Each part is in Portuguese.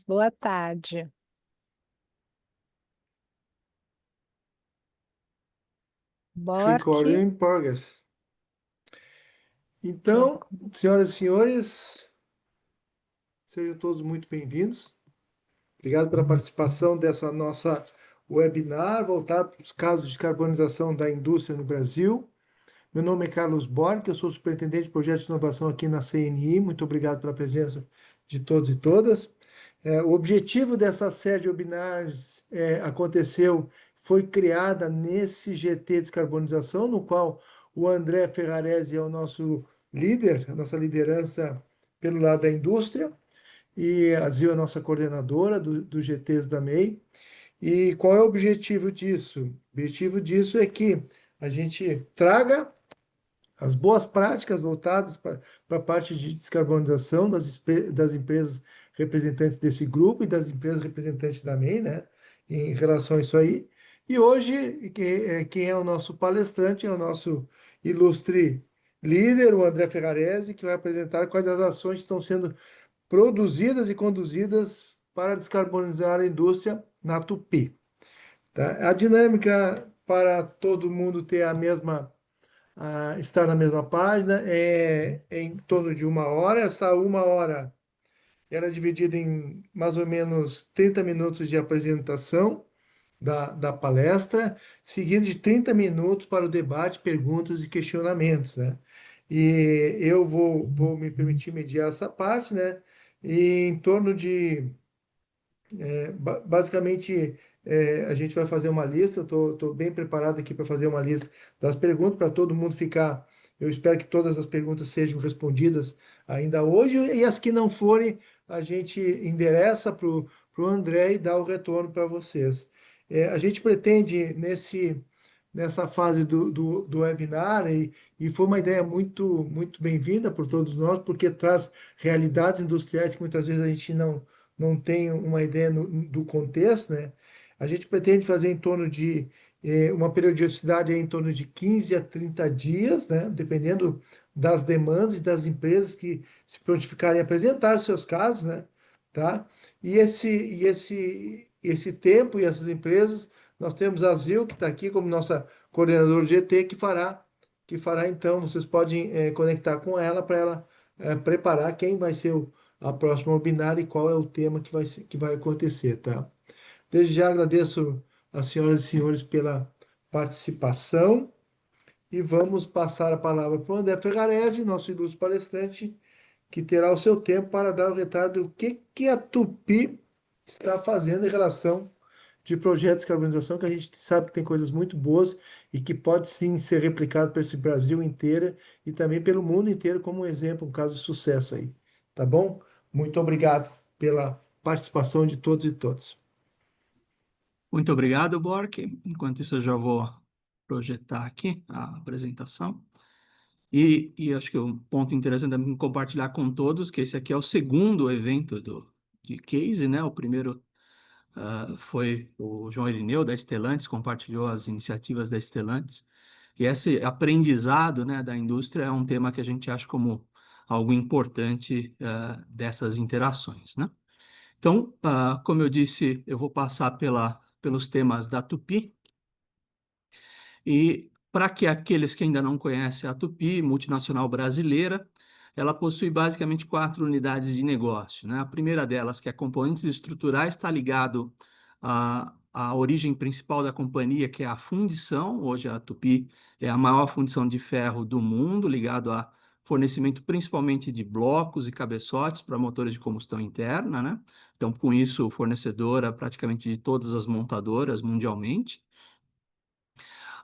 Boa tarde. Borque. Recording in progress. É. Então, senhoras e senhores, sejam todos muito bem-vindos. Obrigado pela participação dessa nossa webinar voltado para os casos de descarbonização da indústria no Brasil. Meu nome é Carlos Borque, eu sou superintendente de projetos de inovação aqui na CNI. Muito obrigado pela presença de todos e todas. O objetivo dessa série de webinars foi criada nesse GT Descarbonização, no qual o André Ferraresi é o nosso líder, a nossa liderança pelo lado da indústria, e a Zil é a nossa coordenadora do GTs da MEI. E qual é o objetivo disso? O objetivo disso é que a gente traga as boas práticas voltadas para a parte de descarbonização das empresas representantes desse grupo e das empresas representantes da MEI, né, em relação a isso aí. E hoje, quem é o nosso palestrante é o nosso ilustre líder, o André Ferraresi, que vai apresentar quais as ações que estão sendo produzidas e conduzidas para descarbonizar a indústria na Tupi. Tá? A dinâmica para todo mundo ter estar na mesma página, é em torno de 1 hora. Essa 1 hora era dividida em mais ou menos 30 minutos de apresentação da palestra, seguido de 30 minutos para o debate, perguntas e questionamentos, né? E eu vou me permitir mediar essa parte, né? E em torno de basicamente, a gente vai fazer uma lista. Eu estou bem preparado aqui para fazer uma lista das perguntas, para todo mundo ficar. Eu espero que todas as perguntas sejam respondidas ainda hoje, e as que não forem, a gente endereça para o André e dá o retorno para vocês. A gente pretende, nessa fase do webinar, e foi uma ideia muito bem-vinda por todos nós, porque traz realidades industriais que muitas vezes a gente não tem uma ideia do contexto, né? A gente pretende fazer em torno de uma periodicidade aí em torno de 15 a 30 dias, né? Dependendo das demandas e das empresas que se prontificarem a apresentar seus casos, né? Tá? Esse tempo e essas empresas, nós temos a Zil, que está aqui como nossa coordenadora de GT, que fará então. Vocês podem conectar com ela para ela preparar quem vai ser a próxima webinar e qual é o tema que vai acontecer, tá? Desde já agradeço às senhoras e senhores pela participação, e vamos passar a palavra para o André Ferraresi, nosso ilustre palestrante, que terá o seu tempo para dar o retrato do que a Tupi está fazendo em relação de projetos de carbonização, que a gente sabe que tem coisas muito boas e que pode sim ser replicado para esse Brasil inteiro e também pelo mundo inteiro como um exemplo, um caso de sucesso aí. Tá bom? Muito obrigado pela participação de todos e todas. Muito obrigado, Bork. Enquanto isso, eu já vou projetar aqui a apresentação. E acho que um ponto interessante também compartilhar com todos, que esse aqui é o segundo evento de Case, né? O primeiro foi o João Irineu, da Stellantis, compartilhou as iniciativas da Stellantis. E esse aprendizado, né, da indústria é um tema que a gente acha como algo importante dessas interações, né? Então, como eu disse, eu vou passar pelos temas da Tupi. E para que aqueles que ainda não conhecem a Tupi, multinacional brasileira, ela possui basicamente 4 unidades de negócio, né? A primeira delas, que é componentes estruturais, está ligado à origem principal da companhia, que é a fundição. Hoje a Tupi é a maior fundição de ferro do mundo, ligado a fornecimento principalmente de blocos e cabeçotes para motores de combustão interna, né? Então, com isso, fornecedora praticamente de todas as montadoras mundialmente.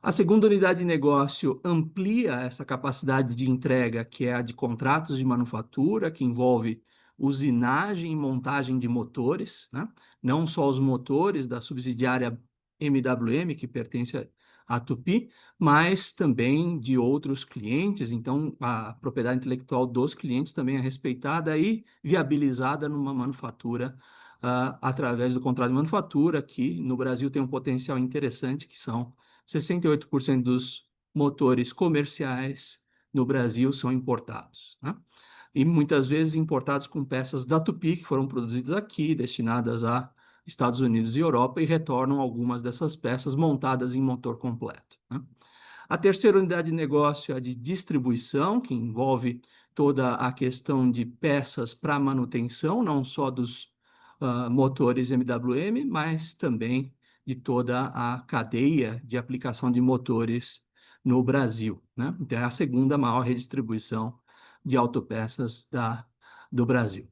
A segunda unidade de negócio amplia essa capacidade de entrega, que é a de contratos de manufatura, que envolve usinagem e montagem de motores, né? Não só os motores da subsidiária MWM, que pertence à Tupi, mas também de outros clientes. Então, a propriedade intelectual dos clientes também é respeitada e viabilizada numa manufatura através do contrato de manufatura, que no Brasil tem um potencial interessante, que são 68% dos motores comerciais no Brasil são importados, né? e muitas vezes importados com peças da Tupi, que foram produzidas aqui, destinadas a Estados Unidos e Europa, e retornam algumas dessas peças montadas em motor completo, né? A terceira unidade de negócio é a de distribuição, que envolve toda a questão de peças para manutenção, não só dos motores MWM, mas também de toda a cadeia de aplicação de motores no Brasil, né? Então, é a segunda maior redistribuição de autopeças do Brasil.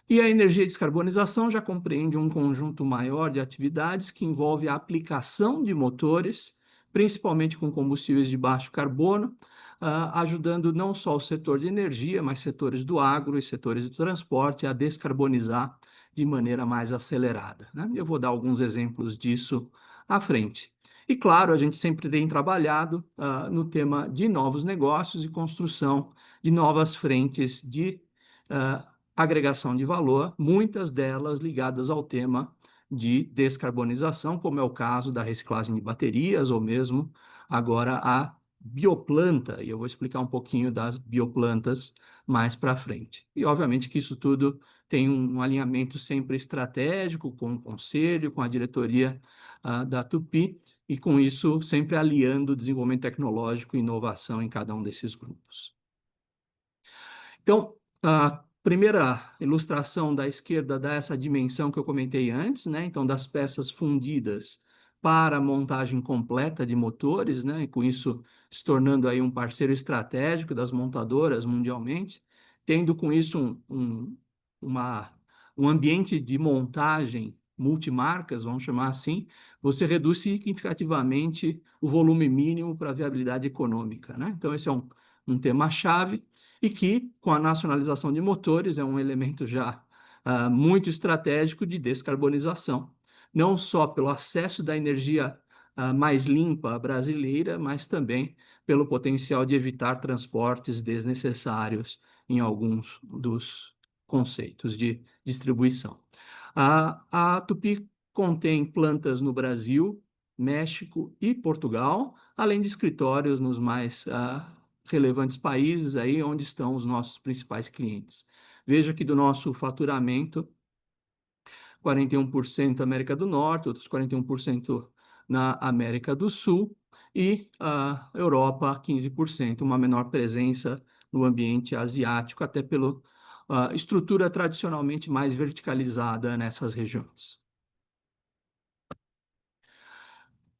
E a energia de descarbonização já compreende um conjunto maior de atividades que envolve a aplicação de motores, principalmente com combustíveis de baixo carbono, ajudando não só o setor de energia, mas setores do agro e setores do transporte a descarbonizar de maneira mais acelerada, né? Eu vou dar alguns exemplos disso à frente. E claro, a gente sempre tem trabalhado no tema de novos negócios e construção de novas frentes de agregação de valor, muitas delas ligadas ao tema de descarbonização, como é o caso da reciclagem de baterias, ou mesmo agora a bioplanta, e eu vou explicar um pouquinho das bioplantas mais para frente. E obviamente que isso tudo tem um alinhamento sempre estratégico com o conselho, com a diretoria da Tupi, e com isso sempre aliando desenvolvimento tecnológico e inovação em cada um desses grupos. Então, a primeira ilustração da esquerda dá essa dimensão que eu comentei antes, né? Então, das peças fundidas para a montagem completa de motores, né? E com isso se tornando aí um parceiro estratégico das montadoras mundialmente, tendo com isso um ambiente de montagem multimarcas, vamos chamar assim, você reduz significativamente o volume mínimo para a viabilidade econômica, né? Então, esse é um tema-chave e que, com a nacionalização de motores, é um elemento já muito estratégico de descarbonização, não só pelo acesso da energia mais limpa brasileira, mas também pelo potencial de evitar transportes desnecessários em alguns dos conceitos de distribuição. A Tupi contém plantas no Brasil, México e Portugal, além de escritórios nos mais relevantes países aí onde estão os nossos principais clientes. Veja que do nosso faturamento, 41% América do Norte, outros 41% na América do Sul e a Europa, 15%, uma menor presença no ambiente asiático, até pela estrutura tradicionalmente mais verticalizada nessas regiões.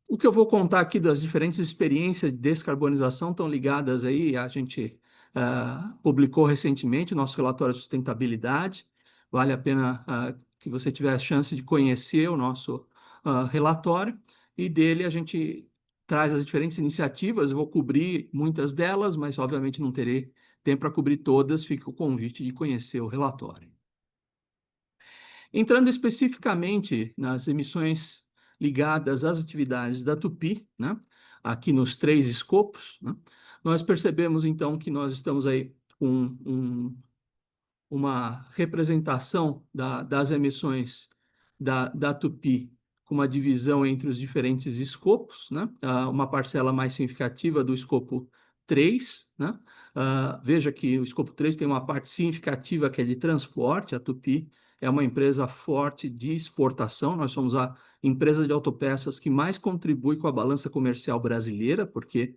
O que eu vou contar aqui das diferentes experiências de descarbonização estão ligadas aí, a gente publicou recentemente o nosso relatório de sustentabilidade, vale a pena que você tiver a chance de conhecer o nosso relatório, e dele a gente traz as diferentes iniciativas, eu vou cobrir muitas delas, mas obviamente não terei tempo para cobrir todas, fica o convite de conhecer o relatório. Entrando especificamente nas emissões ligadas às atividades da Tupi, né, aqui nos 3 escopos, né, nós percebemos então que nós estamos aí com uma representação das emissões da Tupi, com uma divisão entre os diferentes escopos, né? Uma parcela mais significativa do escopo 3, né? Veja que o escopo 3 tem uma parte significativa que é de transporte. A Tupi é uma empresa forte de exportação, nós somos a empresa de autopeças que mais contribui com a balança comercial brasileira, porque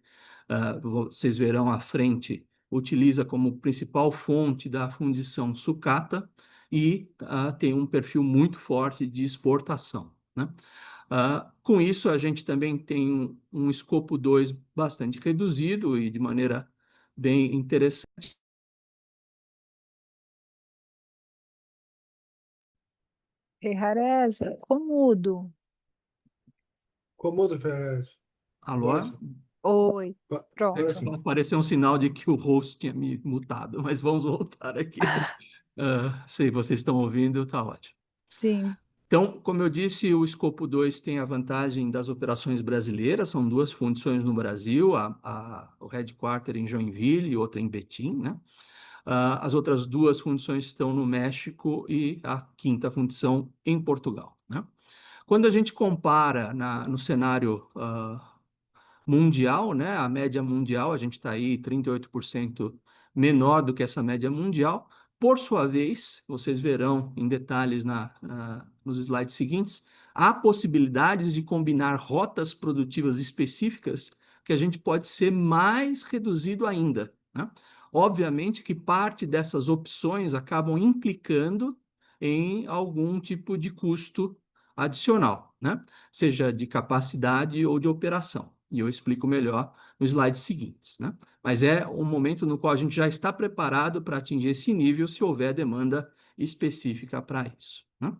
vocês verão à frente, utiliza como principal fonte da fundição sucata e tem um perfil muito forte de exportação, né? Com isso, a gente também tem um escopo 2 bastante reduzido e de maneira bem interessante. Ferrarese, Comudo. Comodo, Ferraz. Alô? Agora sim. Oi, Agora pronto. sim. Apareceu um sinal de que o host tinha me mutado, mas vamos voltar aqui. Se vocês estão ouvindo, está ótimo. Sim, Então, como eu disse, o escopo 2 tem a vantagem das operações brasileiras, são 2 fundições no Brasil, o headquarter em Joinville e outra em Betim, né? As outras 2 fundições estão no México e a quinta fundição em Portugal, né? Quando a gente compara no cenário mundial, né? A média mundial, a gente está aí 38% menor do que essa média mundial. Por sua vez, vocês verão em detalhes nos slides seguintes, há possibilidades de combinar rotas produtivas específicas que a gente pode ser mais reduzido ainda, né? Obviamente que parte dessas opções acabam implicando em algum tipo de custo adicional, né? Seja de capacidade ou de operação. E eu explico melhor nos slides seguintes, né? Mas é um momento no qual a gente já está preparado para atingir esse nível se houver demanda específica para isso, né?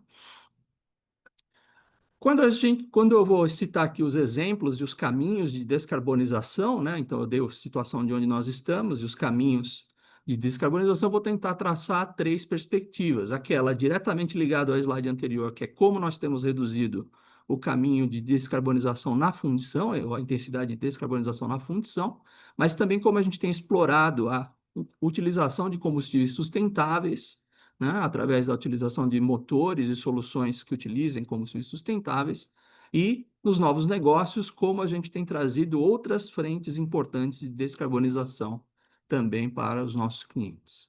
Quando eu vou citar aqui os exemplos e os caminhos de descarbonização, né? Então, eu dei a situação de onde nós estamos e os caminhos de descarbonização, eu vou tentar traçar três perspectivas. Aquela diretamente ligada ao slide anterior, que é como nós temos reduzido o caminho de descarbonização na fundição, a intensidade de descarbonização na fundição, mas também como a gente tem explorado a utilização de combustíveis sustentáveis, né, através da utilização de motores e soluções que utilizem combustíveis sustentáveis, e nos novos negócios, como a gente tem trazido outras frentes importantes de descarbonização também para os nossos clientes.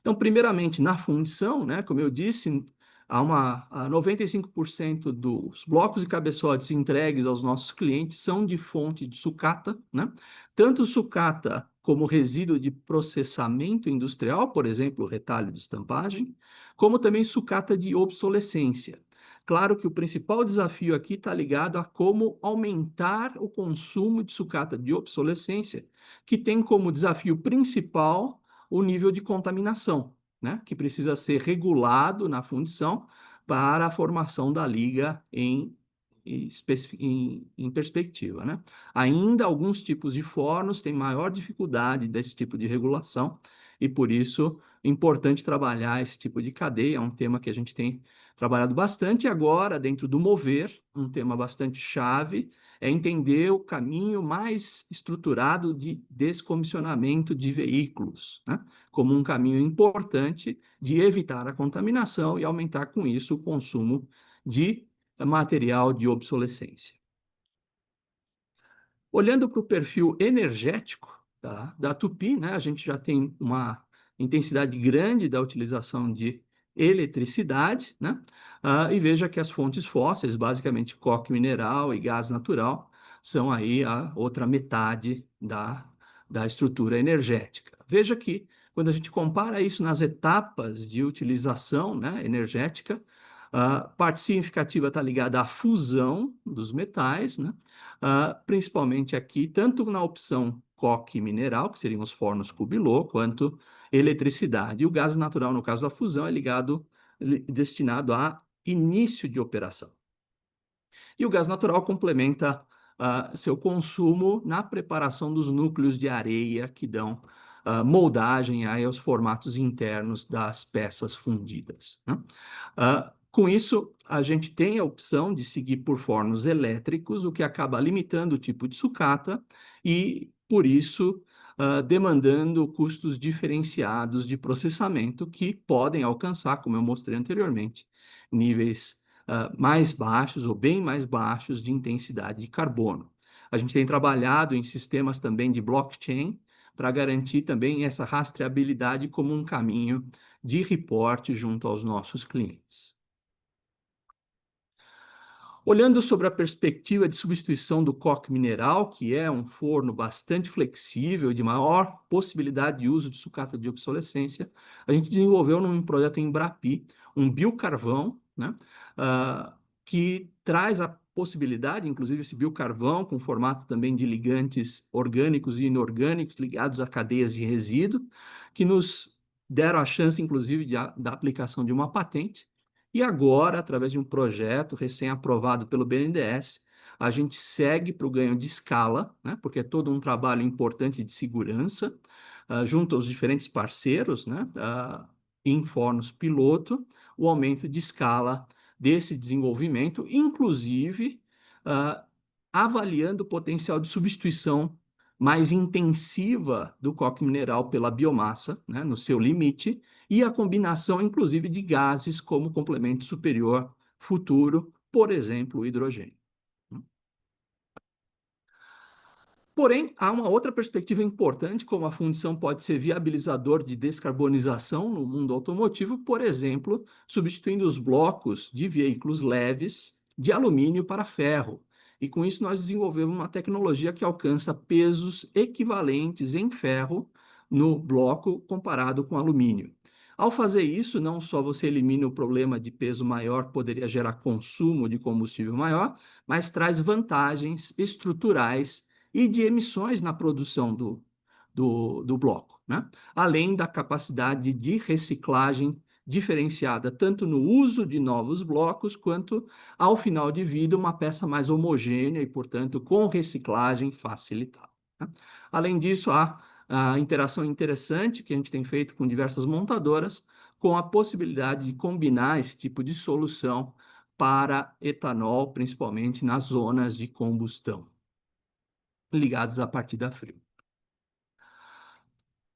Então, primeiramente, na fundição, né, como eu disse, a 95% dos blocos e cabeçotes entregues aos nossos clientes são de fonte de sucata, né? Tanto sucata como resíduo de processamento industrial, por exemplo, retalho de estampagem, como também sucata de obsolescência. Claro que o principal desafio aqui está ligado a como aumentar o consumo de sucata de obsolescência, que tem como desafio principal o nível de contaminação, né, que precisa ser regulado na fundição para a formação da liga em perspectiva, né? Ainda alguns tipos de fornos têm maior dificuldade desse tipo de regulação e, por isso, é importante trabalhar esse tipo de cadeia. É um tema que a gente tem trabalhado bastante agora dentro do Mover, um tema bastante chave, é entender o caminho mais estruturado de descomissionamento de veículos, né? Como um caminho importante de evitar a contaminação e aumentar com isso o consumo de material de obsolescência. Olhando para o perfil energético da Tupi, né, a gente já tem uma intensidade grande da utilização de eletricidade, né? E veja que as fontes fósseis, basicamente coque mineral e gás natural, são aí a outra metade da estrutura energética. Veja que, quando a gente compara isso nas etapas de utilização, né, energética, a parte significativa está ligada à fusão dos metais, né? Principalmente aqui, tanto na opção coque mineral, que seriam os fornos Cubilot, quanto eletricidade. E o gás natural, no caso da fusão, é destinado a início de operação. E o gás natural complementa seu consumo na preparação dos núcleos de areia que dão moldagem aí aos formatos internos das peças fundidas, né? Com isso, a gente tem a opção de seguir por fornos elétricos, o que acaba limitando o tipo de sucata e, por isso, demandando custos diferenciados de processamento que podem alcançar, como eu mostrei anteriormente, níveis mais baixos ou bem mais baixos de intensidade de carbono. A gente tem trabalhado em sistemas também de blockchain para garantir também essa rastreabilidade como um caminho de reporte junto aos nossos clientes. Olhando sobre a perspectiva de substituição do coque mineral, que é um forno bastante flexível e de maior possibilidade de uso de sucata de obsolescência, a gente desenvolveu num projeto em Embrapi um biocarvão, né, que traz a possibilidade, inclusive esse biocarvão com formato também de ligantes orgânicos e inorgânicos ligados a cadeias de resíduo, que nos deram a chance, inclusive, da aplicação de uma patente. E agora, através de um projeto recém-aprovado pelo BNDES, a gente segue para o ganho de escala, né, porque é todo um trabalho importante de segurança, junto aos diferentes parceiros, né, em fornos piloto, o aumento de escala desse desenvolvimento, inclusive avaliando o potencial de substituição mais intensiva do coque mineral pela biomassa, né, no seu limite, e a combinação, inclusive, de gases como complemento superior futuro, por exemplo, o hidrogênio. Porém, há uma outra perspectiva importante, como a fundição pode ser viabilizador de descarbonização no mundo automotivo, por exemplo, substituindo os blocos de veículos leves de alumínio para ferro. E com isso nós desenvolvemos uma tecnologia que alcança pesos equivalentes em ferro no bloco comparado com alumínio. Ao fazer isso, não só você elimina o problema de peso maior, que poderia gerar consumo de combustível maior, mas traz vantagens estruturais e de emissões na produção do bloco, né? Além da capacidade de reciclagem diferenciada, tanto no uso de novos blocos, quanto, ao final de vida, uma peça mais homogênea e, portanto, com reciclagem facilitada, né? Além disso, há a interação interessante que a gente tem feito com diversas montadoras, com a possibilidade de combinar esse tipo de solução para etanol, principalmente nas zonas de combustão ligados à partida frio.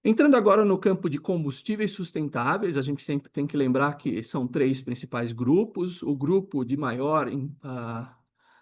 Entrando agora no campo de combustíveis sustentáveis, a gente sempre tem que lembrar que são 3 principais grupos. O grupo de maior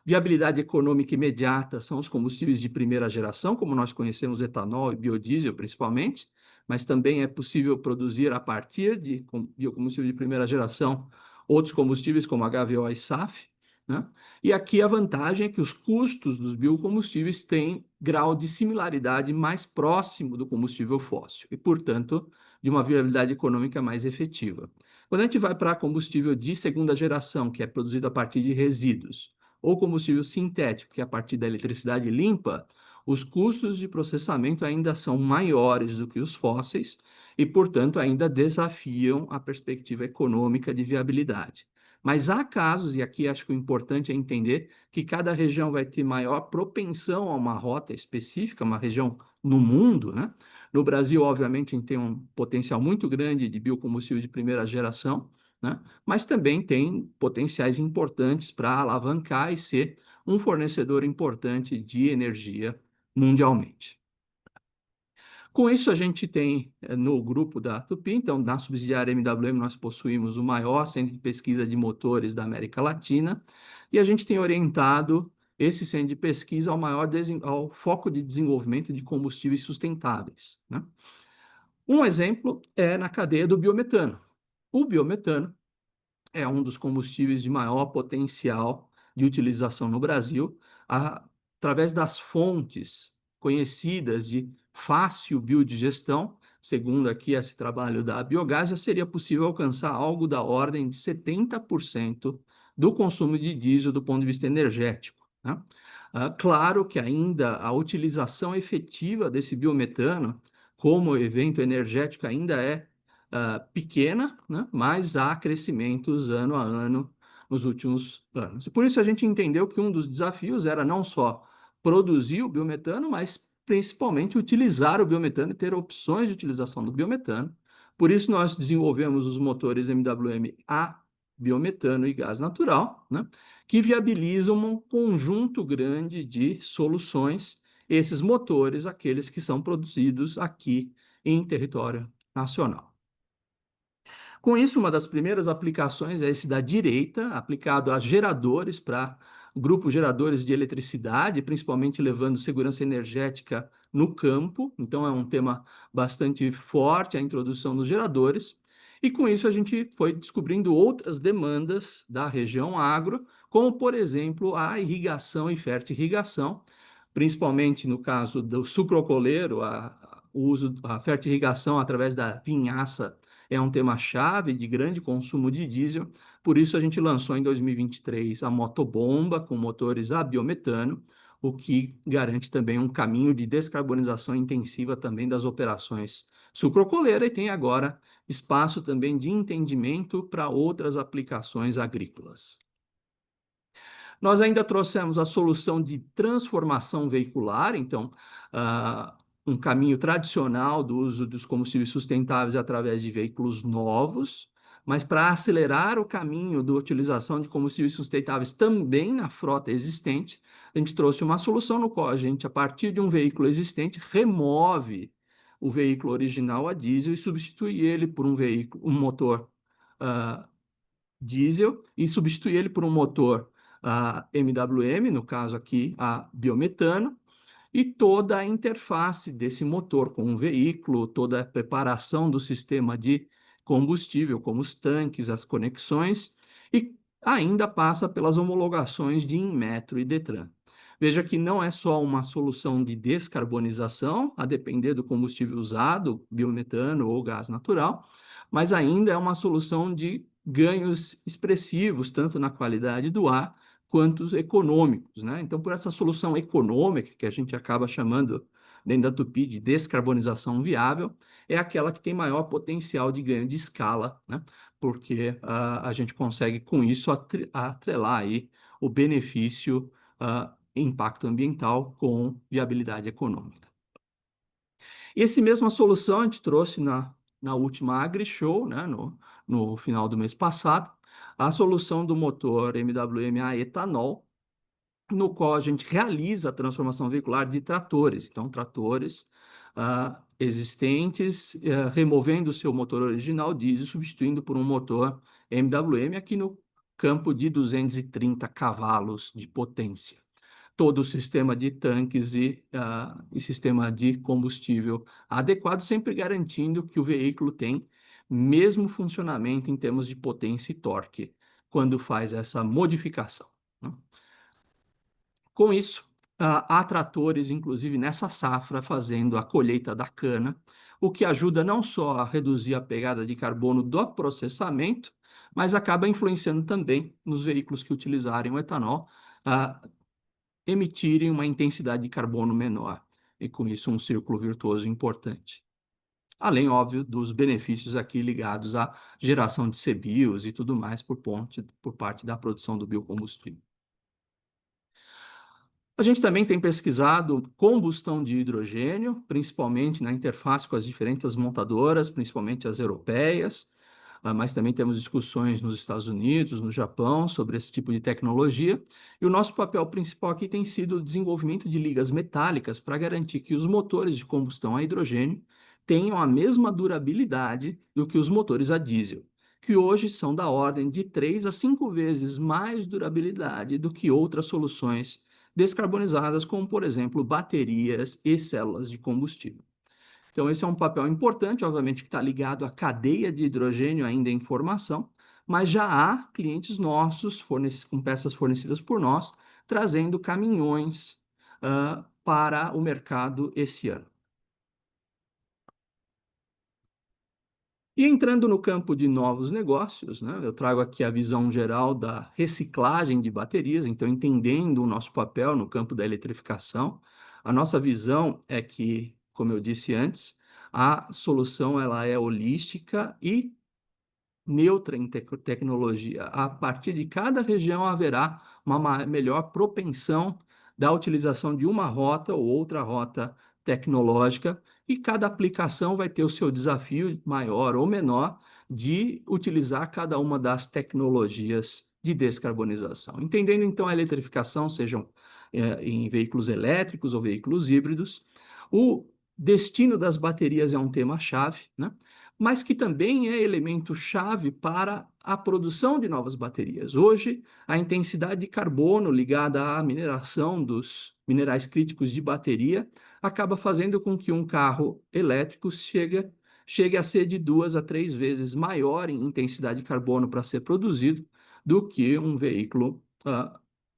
viabilidade econômica imediata são os combustíveis de primeira geração, como nós conhecemos etanol e biodiesel principalmente, mas também é possível produzir a partir de biocombustível de primeira geração outros combustíveis como HVO e SAF, né? E aqui a vantagem é que os custos dos biocombustíveis têm grau de similaridade mais próximo do combustível fóssil e, portanto, de uma viabilidade econômica mais efetiva. Quando a gente vai para combustível de segunda geração, que é produzido a partir de resíduos, ou combustível sintético, que é a partir da eletricidade limpa, os custos de processamento ainda são maiores do que os fósseis e, portanto, ainda desafiam a perspectiva econômica de viabilidade. Mas há casos, e aqui acho que o importante é entender que cada região vai ter maior propensão a uma rota específica, uma região no mundo, né? No Brasil, obviamente, a gente tem um potencial muito grande de biocombustível de primeira geração, né? Mas também tem potenciais importantes para alavancar e ser um fornecedor importante de energia mundialmente. Com isso, a gente tem no grupo da Tupi, então, na subsidiária MWM, nós possuímos o maior centro de pesquisa de motores da América Latina, e a gente tem orientado esse centro de pesquisa ao foco de desenvolvimento de combustíveis sustentáveis, né? Um exemplo é na cadeia do biometano. O biometano é um dos combustíveis de maior potencial de utilização no Brasil, através das fontes conhecidas de fácil biodigestão. Segundo aqui esse trabalho da Biogás, já seria possível alcançar algo da ordem de 70% do consumo de diesel do ponto de vista energético, né? Claro que ainda a utilização efetiva desse biometano como evento energético ainda é pequena, né? Mas há crescimentos ano a ano nos últimos anos. E por isso a gente entendeu que um dos desafios era não só produzir o biometano, mas principalmente utilizar o biometano e ter opções de utilização do biometano. Por isso nós desenvolvemos os motores MWM a biometano e gás natural, né? Que viabilizam um conjunto grande de soluções, esses motores, aqueles que são produzidos aqui em território nacional. Com isso, uma das primeiras aplicações é esse da direita, aplicado a geradores, para grupos geradores de eletricidade, principalmente levando segurança energética no campo. Então, é um tema bastante forte a introdução dos geradores. E com isso, a gente foi descobrindo outras demandas da região agro, como, por exemplo, a irrigação e fertirrigação, principalmente no caso do sucrocoleiro, o uso da fertirrigação através da vinhaça é um tema-chave de grande consumo de diesel, por isso a gente lançou em 2023 a motobomba com motores a biometano, o que garante também um caminho de descarbonização intensiva também das operações sucrocoleira e tem agora espaço também de entendimento para outras aplicações agrícolas. Nós ainda trouxemos a solução de transformação veicular, então, um caminho tradicional do uso dos combustíveis sustentáveis através de veículos novos, mas para acelerar o caminho da utilização de combustíveis sustentáveis também na frota existente, a gente trouxe uma solução no qual a gente, a partir de um veículo existente, remove o veículo original a diesel e substitui ele por um motor diesel e substitui ele por um motor MWM, no caso aqui a biometano, e toda a interface desse motor com o veículo, toda a preparação do sistema de combustível, como os tanques, as conexões, e ainda passa pelas homologações de Inmetro e Detran. Veja que não é só uma solução de descarbonização, a depender do combustível usado, biometano ou gás natural, mas ainda é uma solução de ganhos expressivos, tanto na qualidade do ar quanto econômicos, né? Então, por essa solução econômica, que a gente acaba chamando dentro da Tupi de descarbonização viável, é aquela que tem maior potencial de ganho de escala, né? Porque a gente consegue, com isso, atrelar aí o benefício, impacto ambiental com viabilidade econômica. E essa mesma solução a gente trouxe na última AgriShow, né, no final do mês passado, a solução do motor MWM a etanol, no qual a gente realiza a transformação veicular de tratores. Então, tratores existentes, removendo o seu motor original diesel, substituindo por um motor MWM aqui no campo de 230 cavalos de potência. Todo o sistema de tanques e sistema de combustível adequado, sempre garantindo que o veículo tem mesmo funcionamento em termos de potência e torque, quando faz essa modificação, né? Com isso, há tratores, inclusive nessa safra, fazendo a colheita da cana, o que ajuda não só a reduzir a pegada de carbono do processamento, mas acaba influenciando também nos veículos que utilizarem o etanol, a emitirem uma intensidade de carbono menor, e com isso um círculo virtuoso importante. Além, óbvio, dos benefícios aqui ligados à geração de CBIOS e tudo mais por parte da produção do biocombustível. A gente também tem pesquisado combustão de hidrogênio, principalmente na interface com as diferentes montadoras, principalmente as europeias, mas também temos discussões nos Estados Unidos, no Japão, sobre esse tipo de tecnologia. E o nosso papel principal aqui tem sido o desenvolvimento de ligas metálicas para garantir que os motores de combustão a hidrogênio tenham a mesma durabilidade do que os motores a diesel, que hoje são da ordem de 3 a 5 vezes mais durabilidade do que outras soluções descarbonizadas, como, por exemplo, baterias e células de combustível. Então, esse é um papel importante, obviamente, que está ligado à cadeia de hidrogênio ainda em formação, mas já há clientes nossos, com peças fornecidas por nós, trazendo caminhões para o mercado esse ano. E entrando no campo de novos negócios, né, eu trago aqui a visão geral da reciclagem de baterias, então entendendo o nosso papel no campo da eletrificação, a nossa visão é que, como eu disse antes, a solução ela é holística e neutra em tecnologia. A partir de cada região haverá uma melhor propensão da utilização de uma rota ou outra rota tecnológica, e cada aplicação vai ter o seu desafio maior ou menor de utilizar cada uma das tecnologias de descarbonização. Entendendo então a eletrificação, sejam em veículos elétricos ou veículos híbridos, o destino das baterias é um tema-chave, né? Mas que também é elemento-chave para a produção de novas baterias. Hoje, a intensidade de carbono ligada à mineração dos minerais críticos de bateria acaba fazendo com que um carro elétrico chegue a ser de 2 a 3 vezes maior em intensidade de carbono para ser produzido do que um veículo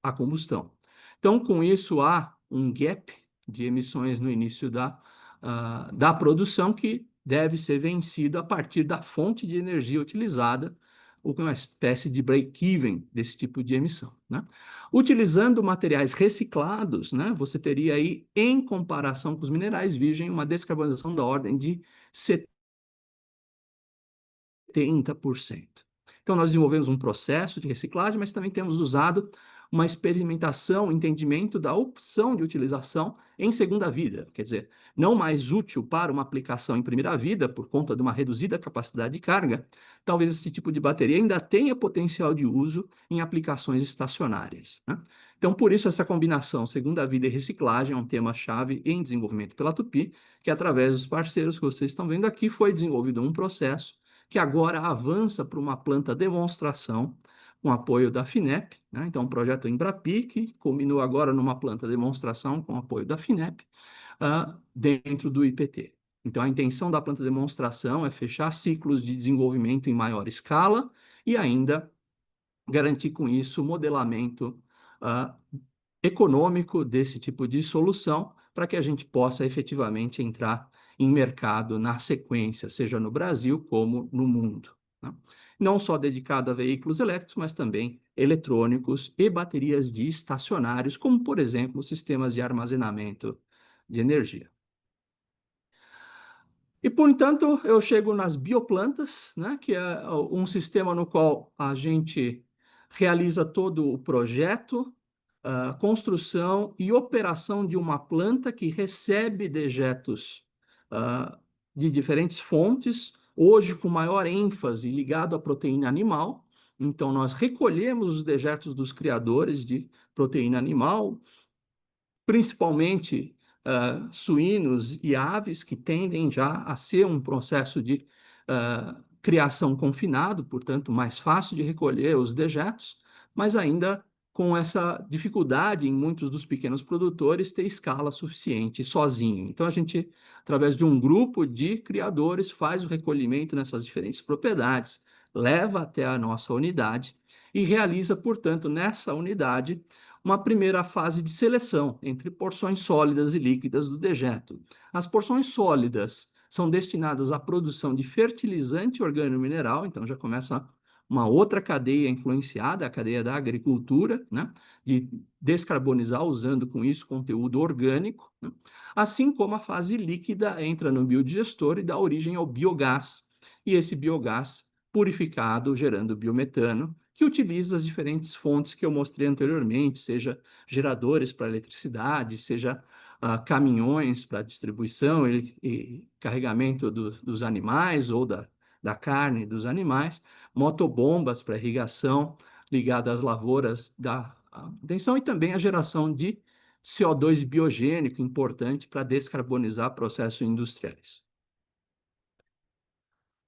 a combustão. Então, com isso, há um gap de emissões no início da produção que deve ser vencido a partir da fonte de energia utilizada, uma espécie de break-even desse tipo de emissão, né? Utilizando materiais reciclados, né, você teria aí, em comparação com os minerais virgens, uma descarbonização da ordem de 70%. Então, nós desenvolvemos um processo de reciclagem, mas também temos usado uma experimentação, entendimento da opção de utilização em segunda vida, quer dizer, não mais útil para uma aplicação em primeira vida, por conta de uma reduzida capacidade de carga, talvez esse tipo de bateria ainda tenha potencial de uso em aplicações estacionárias, né? Então, por isso, essa combinação segunda vida e reciclagem é um tema-chave em desenvolvimento pela Tupi, que através dos parceiros que vocês estão vendo aqui, foi desenvolvido um processo que agora avança para uma planta demonstração, com apoio da FINEP, né? Então, um projeto Embrapi, que culminou agora numa planta de demonstração com apoio da FINEP, dentro do IPT. Então, a intenção da planta de demonstração é fechar ciclos de desenvolvimento em maior escala e ainda garantir com isso o modelamento econômico desse tipo de solução para que a gente possa efetivamente entrar em mercado na sequência, seja no Brasil como no mundo, né? Não só dedicado a veículos elétricos, mas também eletrônicos e baterias de estacionários, como, por exemplo, sistemas de armazenamento de energia. E, portanto, eu chego nas bioplantas, né, que é um sistema no qual a gente realiza todo o projeto, construção e operação de uma planta que recebe dejetos de diferentes fontes, hoje com maior ênfase ligado à proteína animal. Então, nós recolhemos os dejetos dos criadores de proteína animal, principalmente suínos e aves, que tendem já a ser um processo de criação confinado, portanto, mais fácil de recolher os dejetos, mas ainda com essa dificuldade em muitos dos pequenos produtores ter escala suficiente sozinho. Então, a gente, através de um grupo de criadores, faz o recolhimento nessas diferentes propriedades, leva até a nossa unidade e realiza, portanto, nessa unidade, uma primeira fase de seleção entre porções sólidas e líquidas do dejeto. As porções sólidas são destinadas à produção de fertilizante orgânico-mineral, então já começa uma outra cadeia influenciada, a cadeia da agricultura, né, de descarbonizar usando com isso conteúdo orgânico, né, assim como a fase líquida entra no biodigestor e dá origem ao biogás, e esse biogás purificado gerando biometano, que utiliza as diferentes fontes que eu mostrei anteriormente, seja geradores para eletricidade, seja caminhões para distribuição e carregamento dos animais ou da carne dos animais, motobombas para irrigação ligada às lavouras da atenção e também a geração de CO2 biogênico, importante para descarbonizar processos industriais.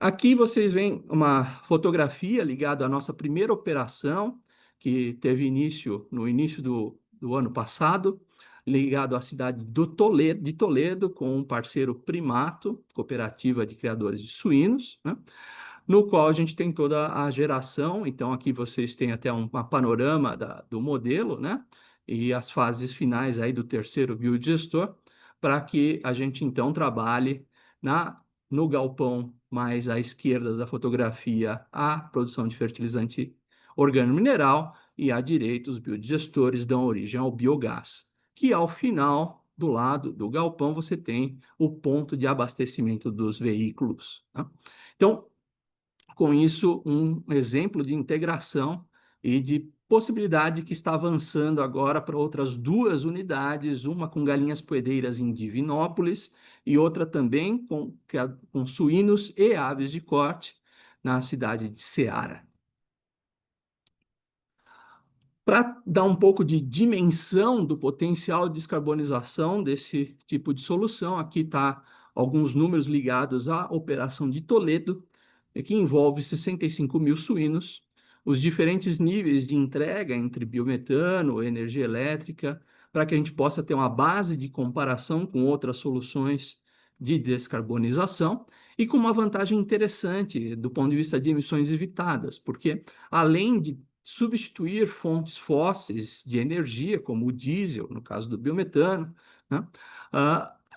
Aqui vocês veem uma fotografia ligada à nossa primeira operação, que teve início no início do ano passado, ligado à cidade de Toledo, com um parceiro Primato, cooperativa de criadores de suínos, né? No qual a gente tem toda a geração. Então, aqui vocês têm até um panorama do modelo, né? E as fases finais aí do terceiro biodigestor, para que a gente, então, trabalhe no galpão mais à esquerda da fotografia a produção de fertilizante orgânico-mineral e à direita os biodigestores dão origem ao biogás, que ao final do lado do galpão você tem o ponto de abastecimento dos veículos, né? Então, com isso, um exemplo de integração e de possibilidade que está avançando agora para outras duas unidades, uma com galinhas poedeiras em Divinópolis e outra também com suínos e aves de corte na cidade de Ceará. Para dar um pouco de dimensão do potencial de descarbonização desse tipo de solução, aqui está alguns números ligados à operação de Toledo, que envolve 65 mil suínos, os diferentes níveis de entrega entre biometano, energia elétrica, para que a gente possa ter uma base de comparação com outras soluções de descarbonização e com uma vantagem interessante do ponto de vista de emissões evitadas, porque além de substituir fontes fósseis de energia, como o diesel, no caso do biometano, né,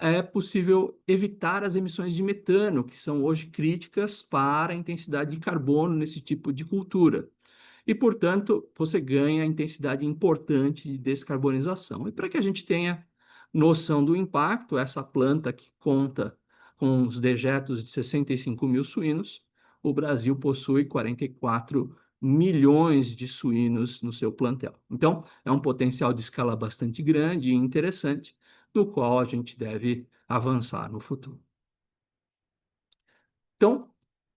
é possível evitar as emissões de metano, que são hoje críticas para a intensidade de carbono nesse tipo de cultura. E, portanto, você ganha intensidade importante de descarbonização. E para que a gente tenha noção do impacto, essa planta que conta com os dejetos de 65 mil suínos, o Brasil possui 44 milhões de suínos no seu plantel. Então, é um potencial de escala bastante grande e interessante, no qual a gente deve avançar no futuro. Então,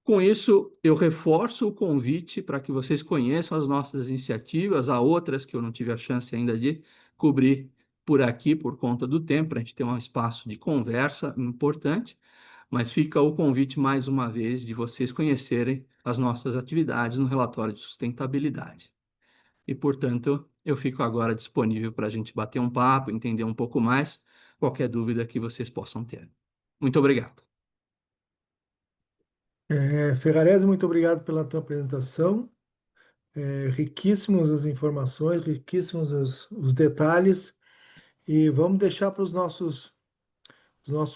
com isso, eu reforço o convite para que vocês conheçam as nossas iniciativas, há outras que eu não tive a chance ainda de cobrir por aqui, por conta do tempo, para a gente ter um espaço de conversa importante, mas fica o convite mais uma vez de vocês conhecerem as nossas atividades no relatório de sustentabilidade. e, portanto, eu fico agora disponível para a gente bater um papo, entender um pouco mais qualquer dúvida que vocês possam ter. Muito obrigado. Ferrarese, muito obrigado pela tua apresentação. Riquíssimos as informações, riquíssimos os detalhes. E vamos deixar para os nossos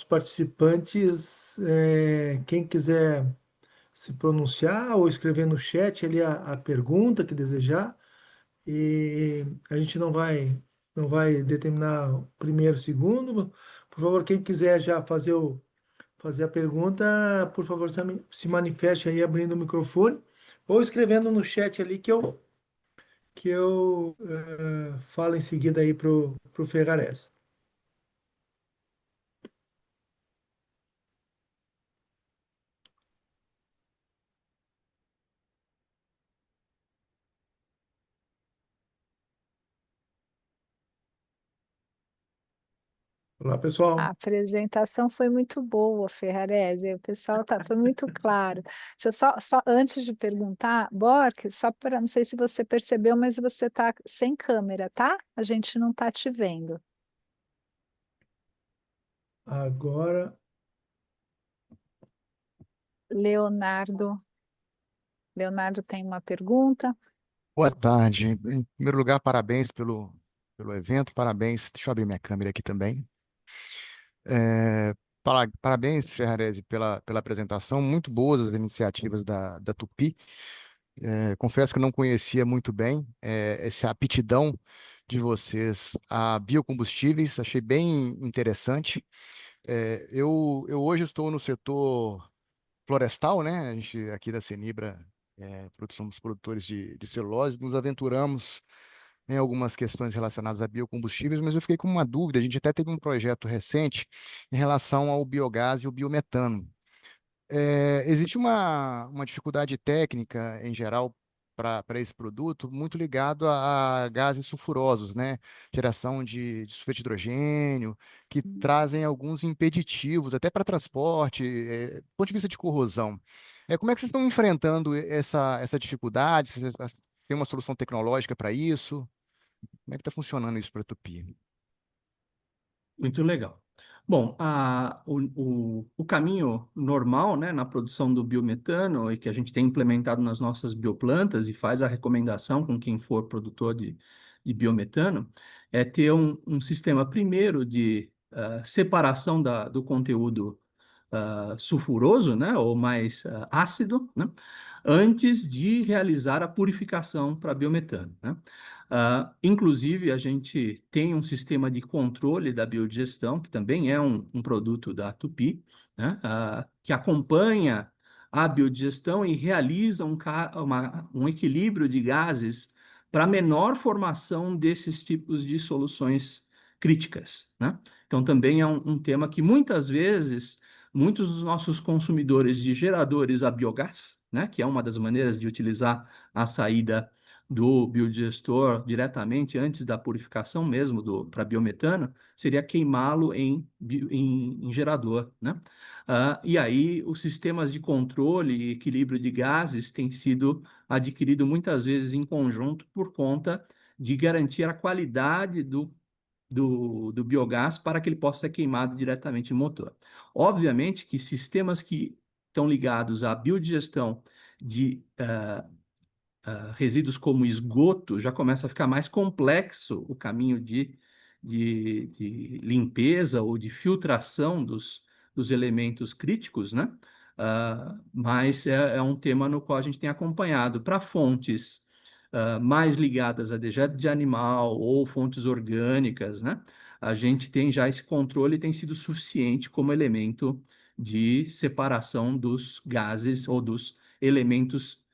participantes, quem quiser se pronunciar ou escrever no chat ali a pergunta que desejar. E a gente não vai determinar o primeiro, segundo. Por favor, quem quiser já fazer a pergunta, por favor, se manifeste aí abrindo o microfone ou escrevendo no chat ali que eu falo em seguida aí pro Ferrarese. Olá, A pessoal. apresentação foi muito boa, Ferrarese. O pessoal foi muito claro. Deixa eu só antes de perguntar, Bork, só para não sei se você percebeu, mas você está sem câmera, tá? A gente não está te vendo. Agora, Leonardo, Leonardo tem uma pergunta. Boa tarde. Em primeiro lugar, parabéns pelo evento, parabéns. Deixa eu abrir minha câmera aqui também. Parabéns, Ferrarese, pela apresentação. Muito boas as iniciativas da Tupi. Confesso que eu não conhecia muito bem essa aptidão de vocês a biocombustíveis, achei bem interessante. Eu hoje estou no setor florestal, né? A gente aqui da Senibra somos produtores de celulose, nos aventuramos em algumas questões relacionadas a biocombustíveis, mas eu fiquei com uma dúvida. A gente até teve um projeto recente em relação ao biogás e o biometano. Existe uma dificuldade técnica, em geral, para esse produto, muito ligado a gases sulfurosos, né? Geração de sulfeto de hidrogênio, que trazem alguns impeditivos, até para transporte, do ponto de vista de corrosão. Como é que vocês estão enfrentando essa dificuldade? Vocês têm uma solução tecnológica para isso? Como é que está funcionando isso para a Tupi? Muito legal. Bom, o caminho normal, né, na produção do biometano e que a gente tem implementado nas nossas bioplantas e faz a recomendação com quem for produtor de biometano é ter um sistema primeiro de separação do conteúdo sulfuroso, né, ou mais ácido, né, antes de realizar a purificação para biometano, né? Inclusive, a gente tem um sistema de controle da biodigestão, que também é um produto da Tupi, né? Que acompanha a biodigestão e realiza um equilíbrio de gases para menor formação desses tipos de soluções críticas, né? Então, também é um tema que muitas vezes muitos dos nossos consumidores de geradores a biogás, né, que é uma das maneiras de utilizar a saída do biodigestor diretamente antes da purificação mesmo para biometano, seria queimá-lo em gerador, né? E aí os sistemas de controle e equilíbrio de gases têm sido adquiridos muitas vezes em conjunto por conta de garantir a qualidade do biogás para que ele possa ser queimado diretamente no motor. Obviamente que sistemas que estão ligados à biodigestão de resíduos como esgoto, já começa a ficar mais complexo o caminho de limpeza ou de filtração dos elementos críticos, né? Mas é um tema no qual a gente tem acompanhado. Para fontes mais ligadas a dejeto de animal ou fontes orgânicas, né? A gente tem já esse controle e tem sido suficiente como elemento de separação dos gases ou dos elementos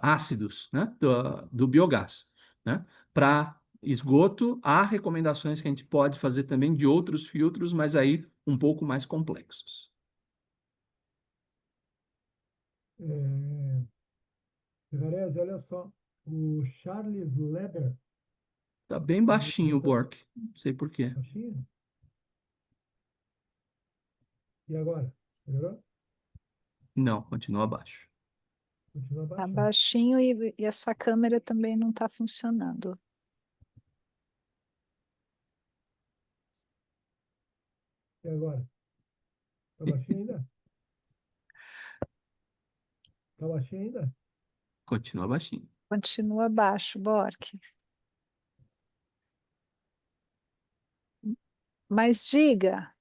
ácidos, né, do biogás, né? Para esgoto, há recomendações que a gente pode fazer também de outros filtros, mas aí um pouco mais complexos. é, Ferrarese, olha só, o Charles Leber, Tá bem ele baixinho o tá Bork, não sei por quê. baixinho. E agora? Melhorou? Não, continua baixo. Continua Tá baixando. baixinho e a sua câmera também não está funcionando. E agora? Tá baixinho ainda? Tá baixinho ainda? Continua baixinho. Continua baixo, Bork. Mas diga,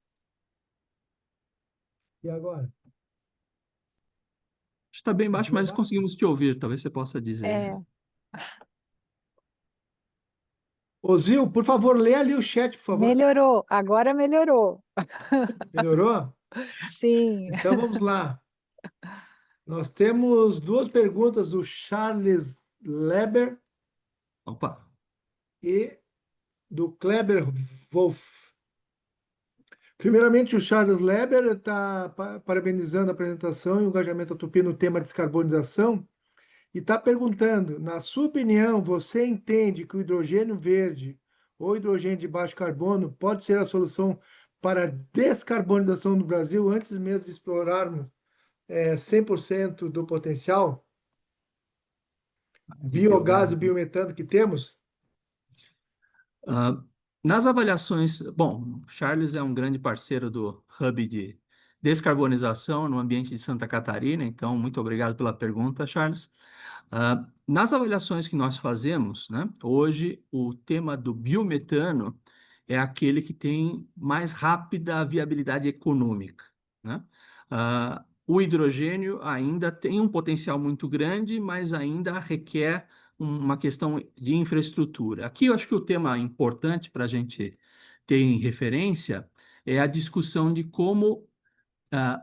E agora? Está bem baixo, Continua mas baixo? conseguimos te ouvir. Talvez você possa dizer. é, Ô, Zil, por favor, lê ali o chat, por favor. melhorou, agora melhorou. Melhorou? Sim, Então vamos lá. Nós temos duas perguntas do Charles Leber Opa, e do Kleber Wolff. Primeiramente, o Charles Leber está parabenizando a apresentação e o engajamento da Tupi no tema descarbonização e está perguntando, na sua opinião, você entende que o hidrogênio verde ou hidrogênio de baixo carbono pode ser a solução para a descarbonização do Brasil antes mesmo de explorarmos 100% do potencial de bio. biogás e biometano que temos? Ah, nas avaliações, bom, Charles é um grande parceiro do Hub de Descarbonização no ambiente de Santa Catarina, então muito obrigado pela pergunta, Charles. Nas avaliações que nós fazemos, né, hoje o tema do biometano é aquele que tem mais rápida viabilidade econômica, né? O hidrogênio ainda tem um potencial muito grande, mas ainda requer uma questão de infraestrutura. Aqui eu acho que o tema importante para a gente ter em referência é a discussão de como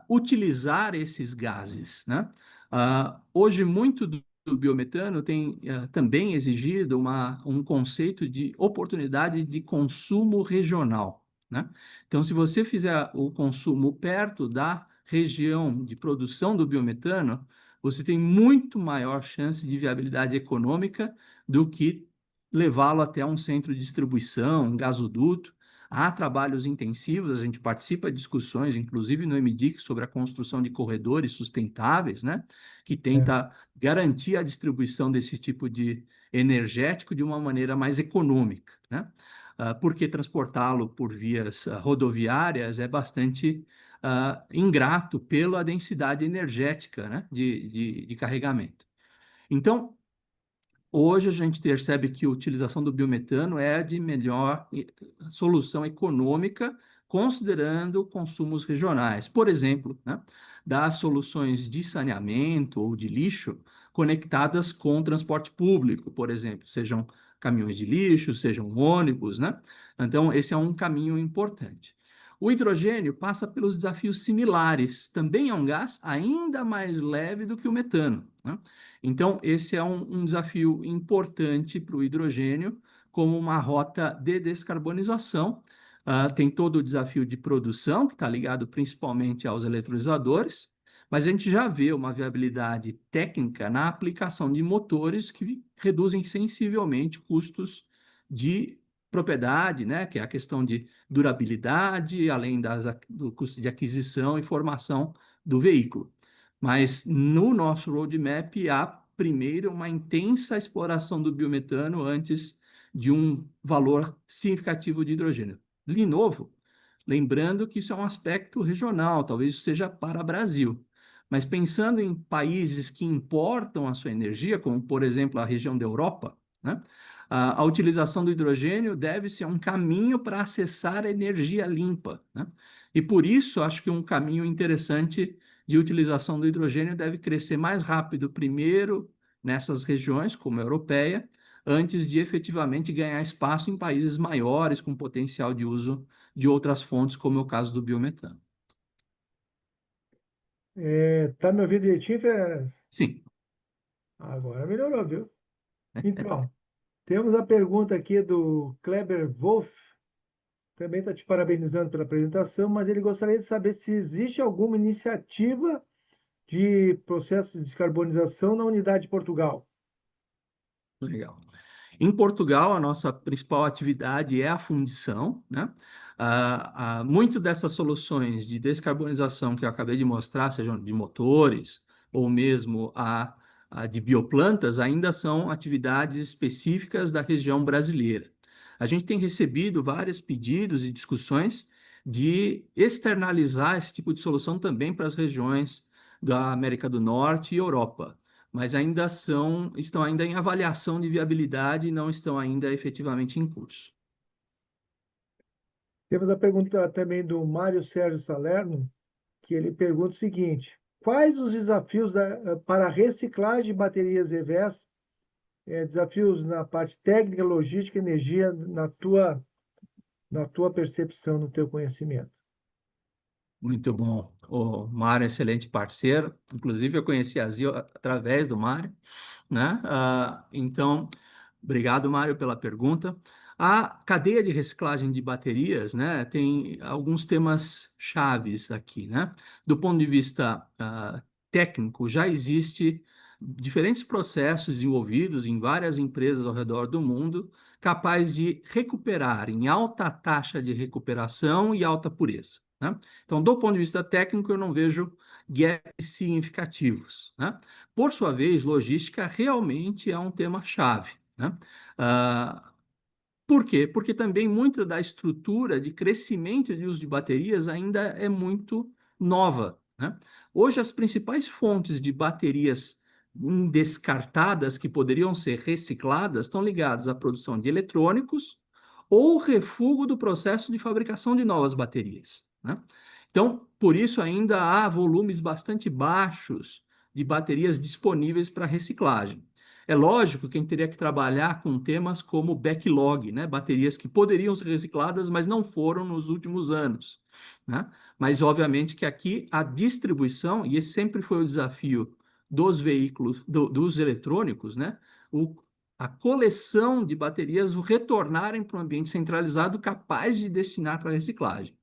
utilizar esses gases, né? Hoje, muito do biometano tem também exigido um conceito de oportunidade de consumo regional, né? Então, se você fizer o consumo perto da região de produção do biometano, você tem muito maior chance de viabilidade econômica do que levá-lo até um centro de distribuição, um gasoduto. Há trabalhos intensivos, a gente participa de discussões, inclusive no MDIC, sobre a construção de corredores sustentáveis, né, que É. tenta garantir a distribuição desse tipo de energético de uma maneira mais econômica, né? Porque transportá-lo por vias rodoviárias é bastante ingrato pela densidade energética, né, de carregamento. Então, hoje a gente percebe que a utilização do biometano é de melhor solução econômica, considerando consumos regionais. Por exemplo, né, das soluções de saneamento ou de lixo conectadas com o transporte público, por exemplo, sejam caminhões de lixo, sejam ônibus, né? Então, esse é um caminho importante. O hidrogênio passa pelos desafios similares, também é um gás ainda mais leve do que o metano, né? Então, esse é um desafio importante para o hidrogênio, como uma rota de descarbonização. Tem todo o desafio de produção, que está ligado principalmente aos eletrolisadores, mas a gente já vê uma viabilidade técnica na aplicação de motores que reduzem sensivelmente custos de propriedade, né, que é a questão de durabilidade, além do custo de aquisição e formação do veículo. Mas no nosso roadmap há primeiro uma intensa exploração do biometano antes de um valor significativo de hidrogênio. De novo, lembrando que isso é um aspecto regional, talvez isso seja para o Brasil. Mas pensando em países que importam a sua energia, como por exemplo a região da Europa, né, a utilização do hidrogênio deve ser um caminho para acessar a energia limpa, né? E por isso acho que um caminho interessante de utilização do hidrogênio deve crescer mais rápido, primeiro nessas regiões, como a europeia, antes de efetivamente ganhar espaço em países maiores, com potencial de uso de outras fontes, como é o caso do biometano. Tá me ouvindo direitinho, Fê? Sim. Agora melhorou, viu? Então, temos a pergunta aqui do Kleber Wolff, também está te parabenizando pela apresentação, mas ele gostaria de saber se existe alguma iniciativa de processo de descarbonização na unidade de Portugal. Legal. Em Portugal, a nossa principal atividade é a fundição, né? Muito dessas soluções de descarbonização que eu acabei de mostrar, sejam de motores ou mesmo de bioplantas ainda são atividades específicas da região brasileira. A gente tem recebido vários pedidos e discussões de externalizar esse tipo de solução também para as regiões da América do Norte e Europa, mas estão ainda em avaliação de viabilidade e não estão ainda efetivamente em curso. Temos a pergunta também do Mário Sérgio Salerno, que ele pergunta o seguinte: quais os desafios para a reciclagem de baterias EVs, desafios na parte técnica, logística, energia, na tua percepção, no teu conhecimento? Muito bom. O Mário é excelente parceiro. Inclusive, eu conheci a Zio através do Mário, né? Então, obrigado, Mário, pela pergunta. A cadeia de reciclagem de baterias, né, tem alguns temas chaves aqui, né? Do ponto de vista técnico, já existe diferentes processos envolvidos em várias empresas ao redor do mundo, capazes de recuperar em alta taxa de recuperação e alta pureza, né? Então, do ponto de vista técnico, eu não vejo gaps significativos, né? Por sua vez, logística realmente é um tema-chave, né? Por quê? Porque também muita da estrutura de crescimento de uso de baterias ainda é muito nova, né? Hoje, as principais fontes de baterias descartadas que poderiam ser recicladas estão ligadas à produção de eletrônicos ou refúgio do processo de fabricação de novas baterias, né? Então, por isso ainda há volumes bastante baixos de baterias disponíveis para reciclagem. É lógico que a gente teria que trabalhar com temas como backlog, né? Baterias que poderiam ser recicladas, mas não foram nos últimos anos, né? Mas, obviamente, que aqui a distribuição, e esse sempre foi o desafio dos veículos, dos eletrônicos, né? A coleção de baterias retornarem para um ambiente centralizado capaz de destinar para reciclagem.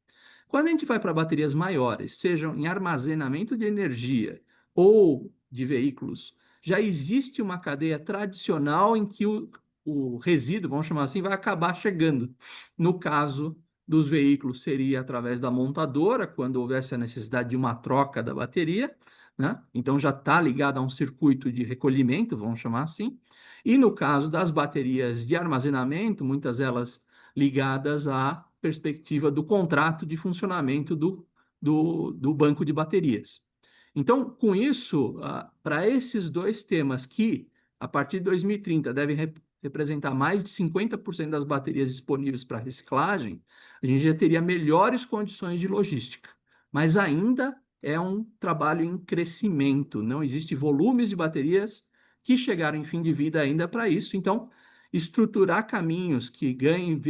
Quando a gente vai para baterias maiores, sejam em armazenamento de energia ou de veículos, já existe uma cadeia tradicional em que o resíduo, vamos chamar assim, vai acabar chegando. No caso dos veículos, seria através da montadora, quando houvesse a necessidade de uma troca da bateria, né? Então já está ligado a um circuito de recolhimento, vamos chamar assim. E no caso das baterias de armazenamento, muitas elas ligadas à perspectiva do contrato de funcionamento do banco de baterias. Então, com isso, para esses dois temas que, a partir de 2030, devem representar mais de 50% das baterias disponíveis para reciclagem, a gente já teria melhores condições de logística. Mas ainda é um trabalho em crescimento, não existe volumes de baterias que chegaram em fim de vida ainda para isso. Então, estruturar caminhos que ganhem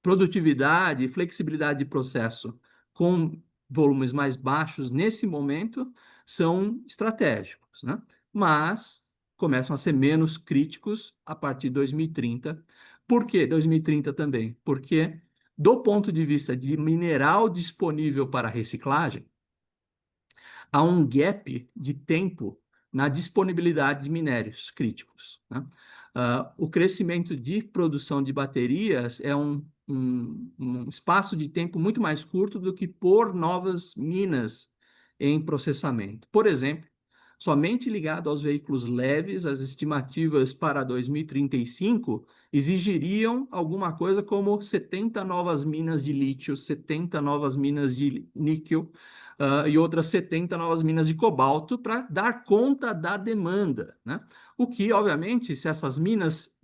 produtividade e flexibilidade de processo com volumes mais baixos nesse momento são estratégicos, né? Mas começam a ser menos críticos a partir de 2030. Por que 2030 também? Porque, do ponto de vista de mineral disponível para reciclagem, há um gap de tempo na disponibilidade de minérios críticos, né? O crescimento de produção de baterias é um espaço de tempo muito mais curto do que por novas minas em processamento. Por exemplo, somente ligado aos veículos leves, as estimativas para 2035 exigiriam alguma coisa como 70 novas minas de lítio, 70 novas minas de níquel, e outras 70 novas minas de cobalto para dar conta da demanda, né? O que, obviamente, se essas minas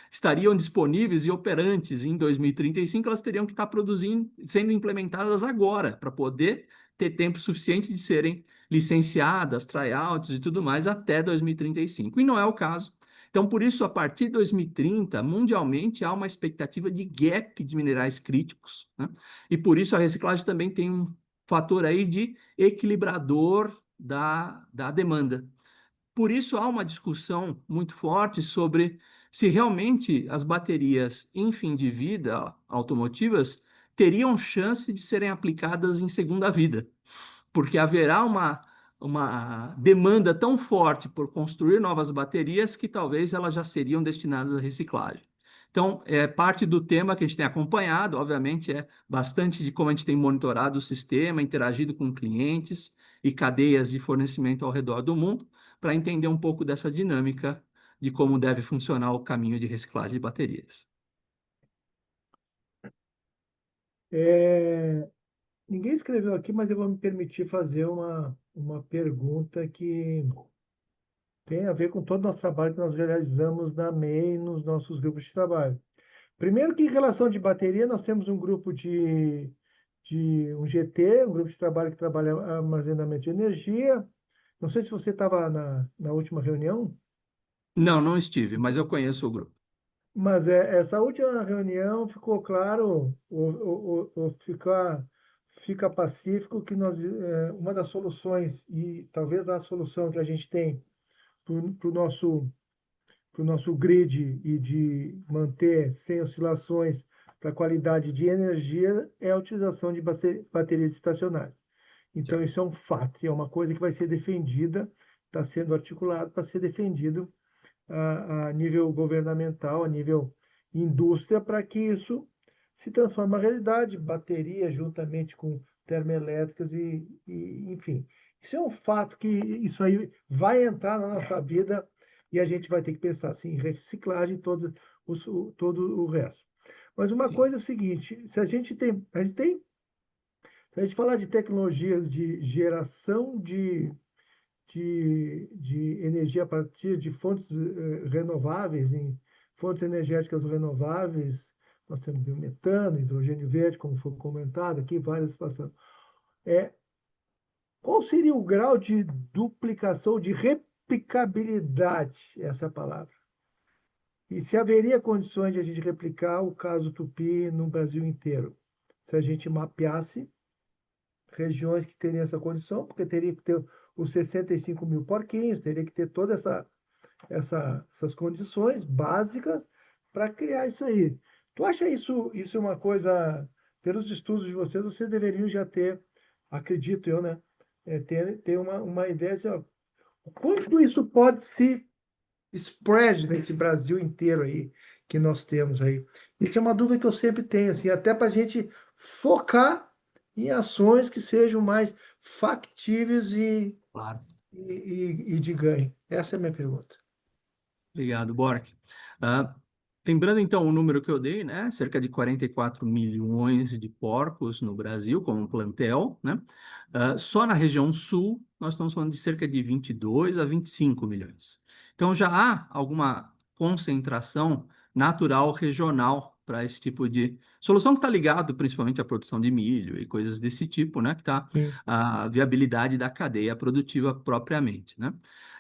estariam disponíveis e operantes em 2035, elas teriam que estar produzindo, sendo implementadas agora, para poder ter tempo suficiente de serem licenciadas, tryouts e tudo mais até 2035. E não é o caso. Então, por isso, a partir de 2030, mundialmente, há uma expectativa de gap de minerais críticos, né? E por isso a reciclagem também tem um fator aí de equilibrador da demanda. Por isso, há uma discussão muito forte sobre se realmente as baterias em fim de vida automotivas teriam chance de serem aplicadas em segunda vida, porque haverá uma demanda tão forte por construir novas baterias que talvez elas já seriam destinadas à reciclagem. Então, é parte do tema que a gente tem acompanhado, obviamente, é bastante de como a gente tem monitorado o sistema, interagido com clientes e cadeias de fornecimento ao redor do mundo, para entender um pouco dessa dinâmica de como deve funcionar o caminho de reciclagem de baterias. Ninguém escreveu aqui, mas eu vou me permitir fazer uma pergunta que tem a ver com todo o nosso trabalho que nós realizamos na MEI, nos nossos grupos de trabalho. Primeiro que em relação de bateria, nós temos um grupo de um GT, um grupo de trabalho que trabalha armazenamento de energia. Não sei se você estava na última reunião, Não, não estive, mas eu conheço o grupo. mas essa última reunião ficou claro, fica pacífico que uma das soluções, e talvez a solução que a gente tem para o nosso grid e de manter sem oscilações para a qualidade de energia é a utilização de baterias estacionárias. Então, isso é um fato, é uma coisa que vai ser defendida, está sendo articulado para ser defendido a nível governamental, a nível indústria, para que isso se transforme em realidade, bateria juntamente com termoelétricas enfim. Isso é um fato que isso aí vai entrar na nossa vida e a gente vai ter que pensar assim, em reciclagem e todo o resto. Mas uma Sim, coisa é o seguinte, se a gente falar de tecnologias de geração de energia a partir de fontes renováveis, em fontes energéticas renováveis, nós temos biometano, hidrogênio verde, como foi comentado aqui, várias situações. Qual seria o grau de duplicação, de replicabilidade, essa é a palavra? E se haveria condições de a gente replicar o caso Tupi no Brasil inteiro? Se a gente mapeasse regiões que teriam essa condição, porque teria que ter os 65 mil porquinhos, teria que ter todas essas condições básicas para criar isso aí. Tu acha isso uma coisa, pelos estudos de vocês deveriam já ter, acredito eu, né? Ter uma ideia assim, ó, quanto isso pode se spread nesse Brasil inteiro aí que nós temos aí. Isso é uma dúvida que eu sempre tenho, assim, até para a gente focar em ações que sejam mais factíveis claro. e de ganho. Essa é a minha pergunta. Obrigado, Bork. Ah, lembrando, então, o número que eu dei, né? Cerca de 44 milhões de porcos no Brasil, como um plantel, né? Só na região sul, nós estamos falando de cerca de 22 a 25 milhões. Então, já há alguma concentração natural regional para esse tipo de solução que está ligado principalmente à produção de milho e coisas desse tipo, né? Que está Sim. a viabilidade da cadeia produtiva propriamente, né?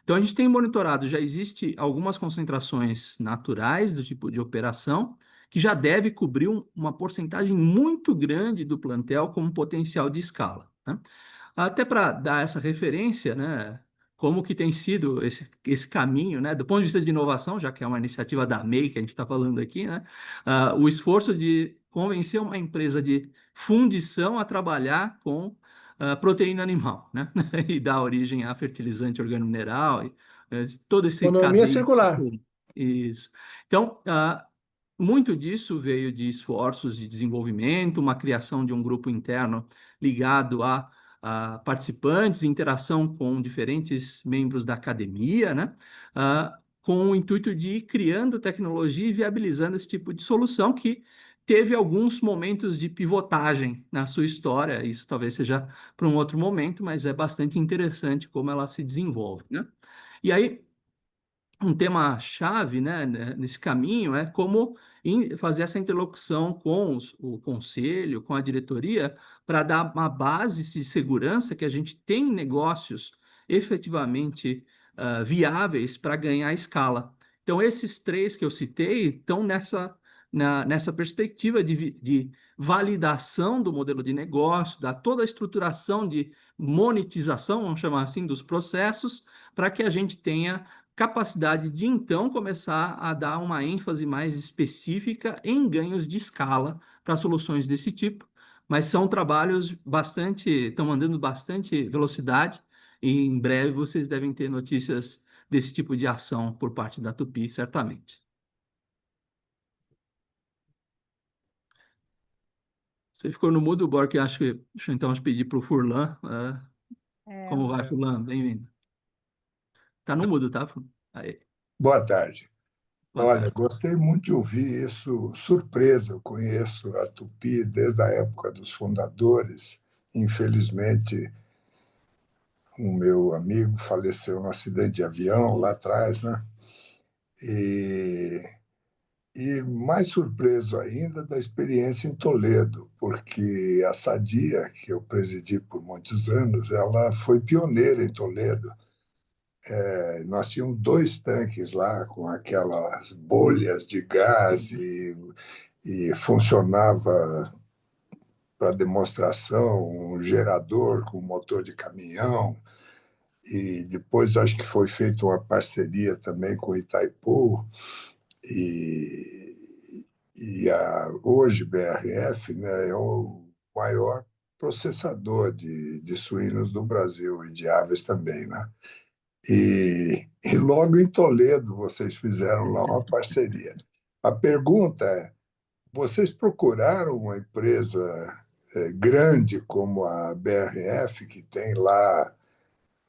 Então, a gente tem monitorado, já existe algumas concentrações naturais do tipo de operação, que já deve cobrir uma porcentagem muito grande do plantel como potencial de escala, né? Até para dar essa referência, né, como que tem sido esse caminho, né, do ponto de vista de inovação, já que é uma iniciativa da MEI que a gente está falando aqui, né, o esforço de convencer uma empresa de fundição a trabalhar com proteína animal, né? E dá origem a fertilizante organomineral, e, todo esse Economia cadeia. circular. Isso. Então, muito disso veio de esforços de desenvolvimento, uma criação de um grupo interno ligado a participantes, interação com diferentes membros da academia, né? Com o intuito de ir criando tecnologia e viabilizando esse tipo de solução que teve alguns momentos de pivotagem na sua história. Isso talvez seja para um outro momento, mas é bastante interessante como ela se desenvolve, né? E aí, um tema-chave, né, nesse caminho é como fazer essa interlocução com o conselho, com a diretoria, para dar uma base de segurança que a gente tem negócios efetivamente viáveis para ganhar escala. Então, esses três que eu citei estão nessa perspectiva de validação do modelo de negócio, da toda a estruturação de monetização, vamos chamar assim, dos processos, para que a gente tenha capacidade de então começar a dar uma ênfase mais específica em ganhos de escala para soluções desse tipo, mas são trabalhos bastante, estão andando bastante velocidade e em breve vocês devem ter notícias desse tipo de ação por parte da Tupi, certamente. Você ficou no mudo, Bork, deixa eu então pedir para o Furlan. Como vai, É, Furlan? Bem-vindo. Tá no mudo, tá? Aí, Boa tarde. boa Olha, tarde. gostei muito de ouvir isso. Surpresa, eu conheço a Tupi desde a época dos fundadores. Infelizmente, o meu amigo faleceu num acidente de avião lá atrás, né? E, e mais surpreso ainda da experiência em Toledo, porque a Sadia, que eu presidi por muitos anos, ela foi pioneira em Toledo. Nós tínhamos 2 tanques lá com aquelas bolhas de gás e funcionava para demonstração um gerador com motor de caminhão. E depois acho que foi feita uma parceria também com Itaipu e, hoje BRF, né, é o maior processador de suínos do Brasil e de aves também, né? E logo em Toledo vocês fizeram lá uma parceria. A pergunta é: vocês procuraram uma empresa grande como a BRF, que tem lá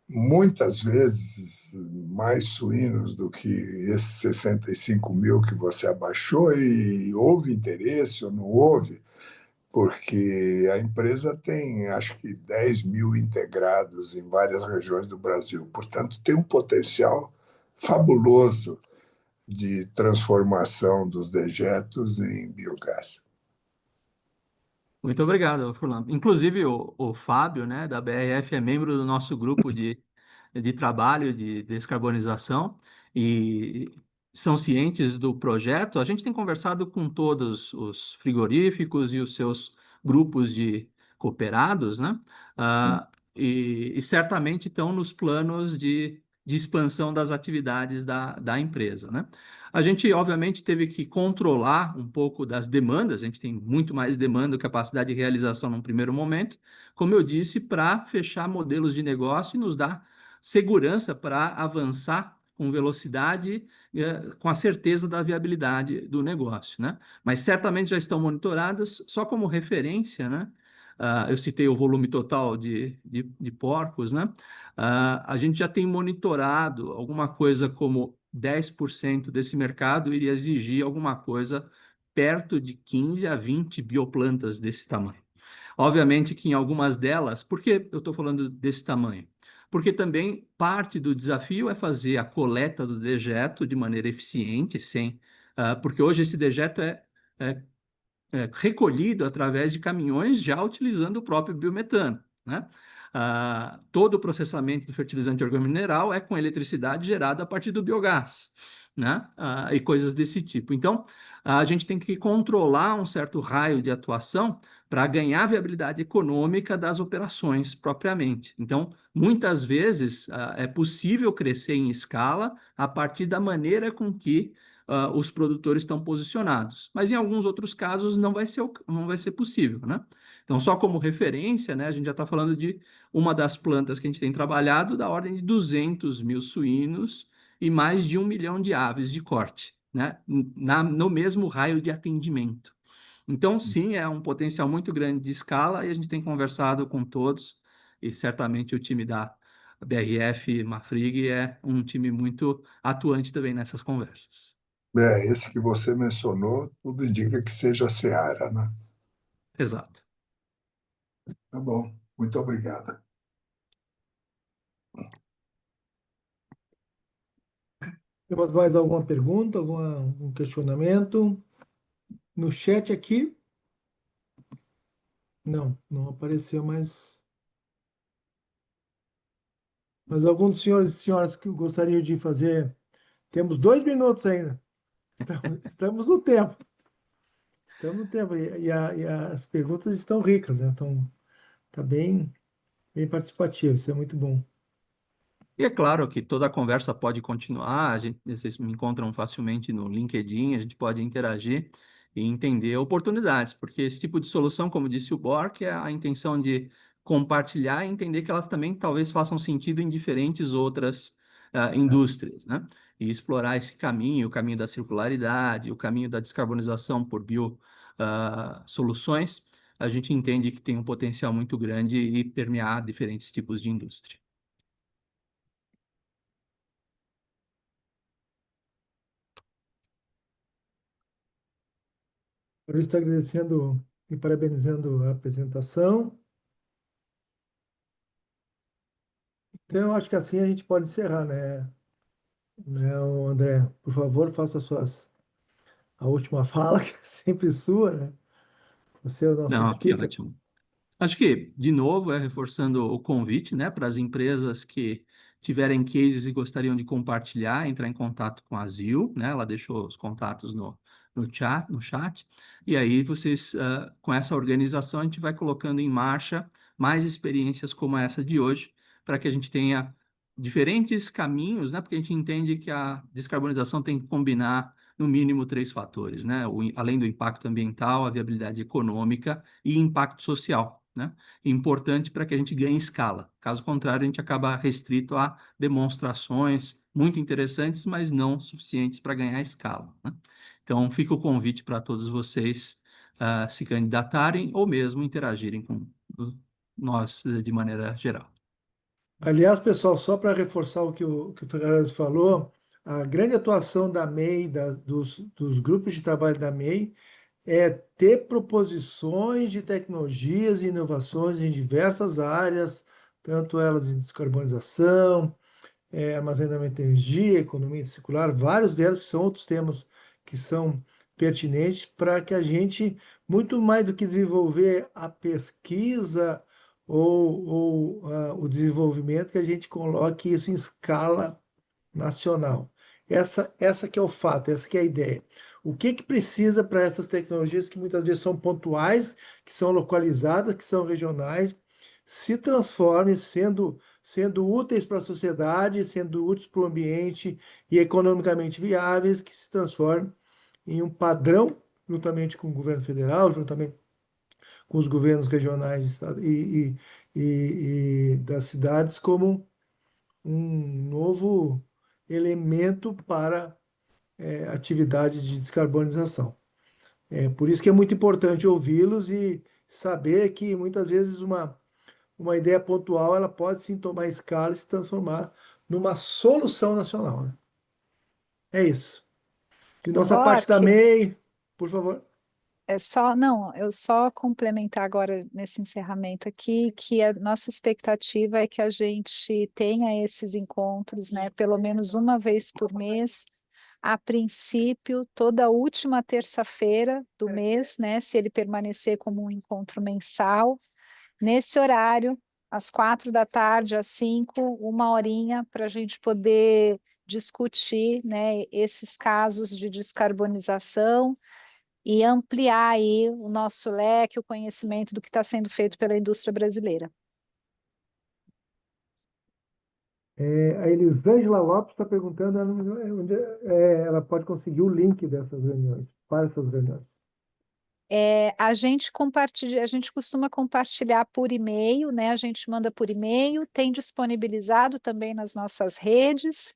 muitas vezes mais suínos do que esses 65.000 que você abaixou, e houve interesse ou não houve? Porque a empresa tem, acho que, 10.000 integrados em várias regiões do Brasil. Portanto, tem um potencial fabuloso de transformação dos dejetos em biogás. Muito obrigado, Furlan. Inclusive, o Fábio, né, da BRF, é membro do nosso grupo de trabalho de descarbonização e são cientes do projeto. A gente tem conversado com todos os frigoríficos e os seus grupos de cooperados, né? E certamente estão nos planos de expansão das atividades da empresa, né? A gente, obviamente, teve que controlar um pouco das demandas, a gente tem muito mais demanda e capacidade de realização num primeiro momento, como eu disse, para fechar modelos de negócio e nos dar segurança para avançar com velocidade, com a certeza da viabilidade do negócio, né? Mas certamente já estão monitoradas, só como referência, né? Eu citei o volume total de porcos, né? A gente já tem monitorado alguma coisa como 10% desse mercado iria exigir alguma coisa perto de 15 a 20 bioplantas desse tamanho. Obviamente que em algumas delas, por que eu estou falando desse tamanho? Porque também parte do desafio é fazer a coleta do dejeto de maneira eficiente, porque hoje esse dejeto é recolhido através de caminhões já utilizando o próprio biometano, né? Todo o processamento do fertilizante orgânico-mineral é com eletricidade gerada a partir do biogás, né? E coisas desse tipo. Então, a gente tem que controlar um certo raio de atuação para ganhar viabilidade econômica das operações propriamente. Então, muitas vezes é possível crescer em escala a partir da maneira com que os produtores estão posicionados. Mas em alguns outros casos não vai ser possível, né? Então, só como referência, né, a gente já está falando de uma das plantas que a gente tem trabalhado da ordem de 200 mil suínos e mais de 1 milhão de aves de corte, né? No mesmo raio de atendimento. Então, sim, é um potencial muito grande de escala e a gente tem conversado com todos e certamente o time da BRF Mafrig é um time muito atuante também nessas conversas. Esse que você mencionou, tudo indica que seja a Seara, né? Exato. Tá bom, muito obrigado. Temos mais alguma pergunta, algum questionamento? No chat aqui? Não apareceu mais. Mas algum dos senhores e senhoras que gostariam de fazer? Temos 2 minutos ainda. Estamos no tempo. Estamos no tempo. E as perguntas estão ricas, né? Então, tá bem participativo. Isso é muito bom. E é claro que toda a conversa pode continuar, vocês me encontram facilmente no LinkedIn, a gente pode interagir e entender oportunidades, porque esse tipo de solução, como disse o Bork, é a intenção de compartilhar e entender que elas também talvez façam sentido em diferentes outras indústrias, né? E explorar esse caminho, o caminho da circularidade, o caminho da descarbonização por soluções, a gente entende que tem um potencial muito grande e permear diferentes tipos de indústria. Eu estou agradecendo e parabenizando a apresentação. Então, eu acho que assim a gente pode encerrar, André? Por favor, faça a última fala, que é sempre sua, né? Você é o nosso Não, que speaker. ótimo. Acho que, de novo, reforçando o convite, né, para as empresas que tiverem cases e gostariam de compartilhar, entrar em contato com a Zil, né, ela deixou os contatos no chat, e aí vocês, com essa organização, a gente vai colocando em marcha mais experiências como essa de hoje, para que a gente tenha diferentes caminhos, né, porque a gente entende que a descarbonização tem que combinar, no mínimo, três fatores, né, além do impacto ambiental, a viabilidade econômica e impacto social, né? Importante para que a gente ganhe escala. Caso contrário, a gente acaba restrito a demonstrações muito interessantes, mas não suficientes para ganhar escala, né? Então, fica o convite para todos vocês se candidatarem ou mesmo interagirem com nós de maneira geral. Aliás, pessoal, só para reforçar o que o Ferrares falou, a grande atuação da MEI, dos grupos de trabalho da MEI, é ter proposições de tecnologias e inovações em diversas áreas, tanto elas em descarbonização, armazenamento de energia, economia circular, vários delas que são outros temas que são pertinentes para que a gente, muito mais do que desenvolver a pesquisa ou o desenvolvimento, que a gente coloque isso em escala nacional. Essa que é o fato, essa que é a ideia. O que que precisa para essas tecnologias que muitas vezes são pontuais, que são localizadas, que são regionais, se transformem sendo úteis para a sociedade, sendo úteis para o ambiente e economicamente viáveis, que se transformem em um padrão, juntamente com o governo federal, juntamente com os governos regionais e das cidades, como um novo elemento para atividades de descarbonização. Por isso que é muito importante ouvi-los e saber que muitas vezes uma ideia pontual ela pode sim tomar escala e se transformar numa solução nacional, né? É isso. De nossa parte Bork, também, por favor. não, eu só complementar agora nesse encerramento aqui, que a nossa expectativa é que a gente tenha esses encontros, né, pelo menos uma vez por mês, a princípio, toda última terça-feira do mês, né, se ele permanecer como um encontro mensal, nesse horário, às 4 da tarde, às 5, uma horinha, para a gente poder discutir, né, esses casos de descarbonização e ampliar aí o nosso leque, o conhecimento do que está sendo feito pela indústria brasileira. A Elisângela Lopes está perguntando onde ela pode conseguir o link dessas reuniões, para essas reuniões. A gente costuma compartilhar por e-mail, né? A gente manda por e-mail, tem disponibilizado também nas nossas redes.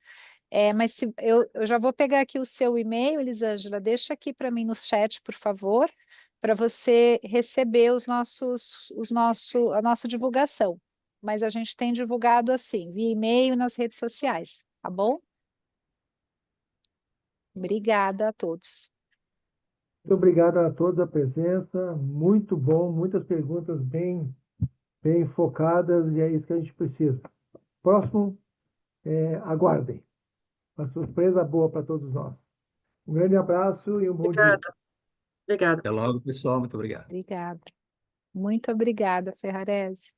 Mas eu já vou pegar aqui o seu e-mail, Elisângela, deixa aqui para mim no chat, por favor, para você receber a nossa divulgação. Mas a gente tem divulgado assim, via e-mail nas redes sociais, tá bom? Obrigada a todos. Muito obrigado a todos a presença, muito bom, muitas perguntas bem focadas e é isso que a gente precisa. Próximo, aguardem. Uma surpresa boa para todos nós. Um grande abraço e um bom dia. Obrigada. Até logo, pessoal. Muito obrigado. Obrigada. Muito obrigada, Ferrarese.